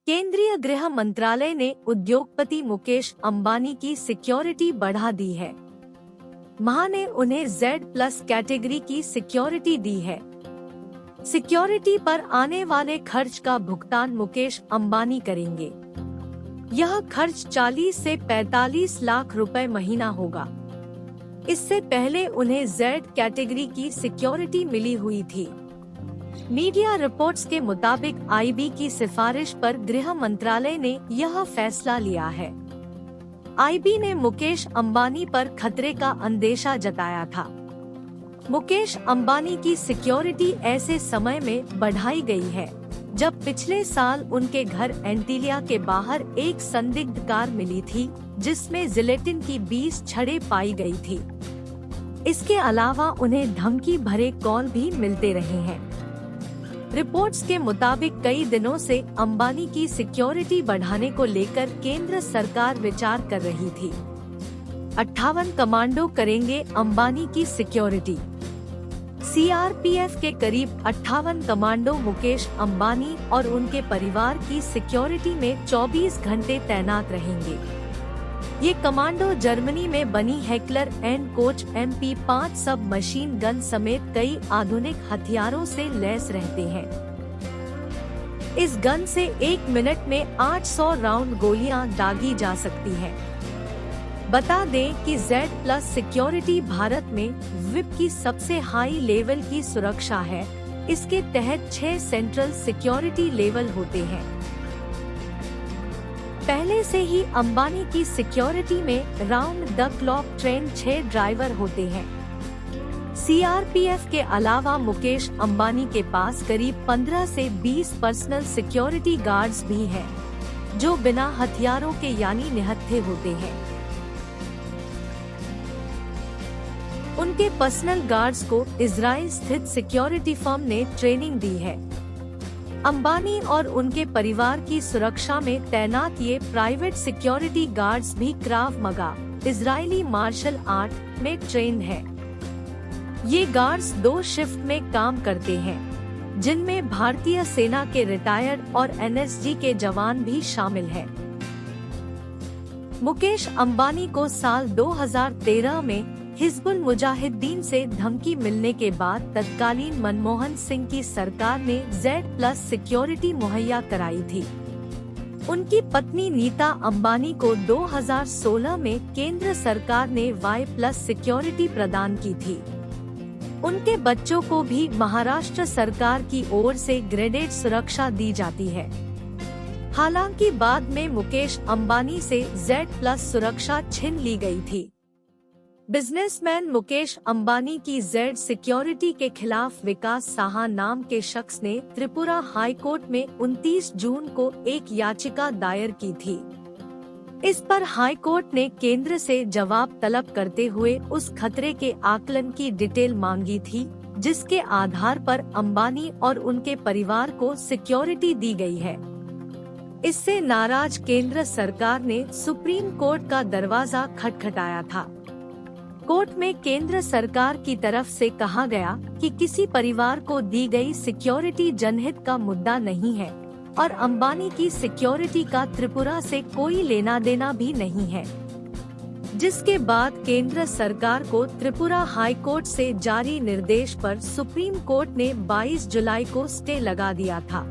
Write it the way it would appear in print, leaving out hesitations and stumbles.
केंद्रीय गृह मंत्रालय ने उद्योगपति मुकेश अंबानी की सिक्योरिटी बढ़ा दी है। माह ने उन्हें Z+ कैटेगरी की सिक्योरिटी दी है। सिक्योरिटी पर आने वाले खर्च का भुगतान मुकेश अंबानी करेंगे। यह खर्च 40 से 45 लाख रुपए महीना होगा। इससे पहले उन्हें Z कैटेगरी की सिक्योरिटी मिली हुई थी। मीडिया रिपोर्ट्स के मुताबिक IB की सिफारिश पर गृह मंत्रालय ने यह फैसला लिया है। IB ने मुकेश अंबानी पर खतरे का अंदेशा जताया था। मुकेश अंबानी की सिक्योरिटी ऐसे समय में बढ़ाई गई है जब पिछले साल उनके घर एंटीलिया के बाहर एक संदिग्ध कार मिली थी जिसमें जिलेटिन की 20 छड़ें पाई गई थी। इसके अलावा उन्हें धमकी भरे कॉल भी मिलते रहे हैं। रिपोर्ट्स के मुताबिक कई दिनों से अंबानी की सिक्योरिटी बढ़ाने को लेकर केंद्र सरकार विचार कर रही थी। 58 कमांडो करेंगे अंबानी की सिक्योरिटी। CRPF के करीब 58 कमांडो मुकेश अंबानी और उनके परिवार की सिक्योरिटी में 24 घंटे तैनात रहेंगे। ये कमांडो जर्मनी में बनी हेकलर एंड कोच MP5 सब मशीन गन समेत कई आधुनिक हथियारों से लैस रहते हैं। इस गन से 1 मिनट में 800 राउंड गोलियां दागी जा सकती हैं। बता दें कि Z+ सिक्योरिटी भारत में विप की सबसे हाई लेवल की सुरक्षा है। इसके तहत 6 सेंट्रल सिक्योरिटी लेवल होते हैं। पहले से ही अंबानी की सिक्योरिटी में round the clock train 6 driver होते हैं। CRPF के अलावा मुकेश अंबानी के पास करीब 15 से 20 पर्सनल सिक्योरिटी गार्ड्स भी हैं, जो बिना हथियारों के यानी निहत्थे होते हैं। उनके पर्सनल गार्ड्स को इजराइल स्थित सिक्योरिटी फर्म ने ट्रेनिंग दी है। अंबानी और उनके परिवार की सुरक्षा में तैनात ये प्राइवेट सिक्योरिटी गार्ड्स भी क्राव मगा, इजरायली मार्शल आर्ट में ट्रेन्ड है। ये गार्ड्स 2 शिफ्ट में काम करते हैं, जिनमें भारतीय सेना के रिटायर्ड और NSG के जवान भी शामिल हैं। मुकेश अंबानी को साल 2013 में हिजबुल मुजाहिदीन से धमकी मिलने के बाद तत्कालीन मनमोहन सिंह की सरकार ने Z+ सिक्योरिटी मुहैया कराई थी। उनकी पत्नी नीता अंबानी को 2016 में केंद्र सरकार ने Y+ सिक्योरिटी प्रदान की थी। उनके बच्चों को भी महाराष्ट्र सरकार की ओर से ग्रेडेड सुरक्षा दी जाती है। हालांकि बाद में मुकेश अंबानी से Z+ सुरक्षा छीन ली गई थी। बिजनेसमैन मुकेश अंबानी की Z सिक्योरिटी के खिलाफ विकास साहा नाम के शख्स ने त्रिपुरा हाई कोर्ट में 29 जून को एक याचिका दायर की थी। इस पर हाई कोर्ट ने केंद्र से जवाब तलब करते हुए उस खतरे के आकलन की डिटेल मांगी थी, जिसके आधार पर अंबानी और उनके परिवार को सिक्योरिटी दी गई है। इससे नाराज केंद्र सरकार ने सुप्रीम कोर्ट का दरवाजा खटखटाया था। कोर्ट में केंद्र सरकार की तरफ से कहा गया कि किसी परिवार को दी गई सिक्योरिटी जनहित का मुद्दा नहीं है और अंबानी की सिक्योरिटी का त्रिपुरा से कोई लेना देना भी नहीं है। जिसके बाद केंद्र सरकार को त्रिपुरा हाई कोर्ट से जारी निर्देश पर सुप्रीम कोर्ट ने 22 जुलाई को स्टे लगा दिया था।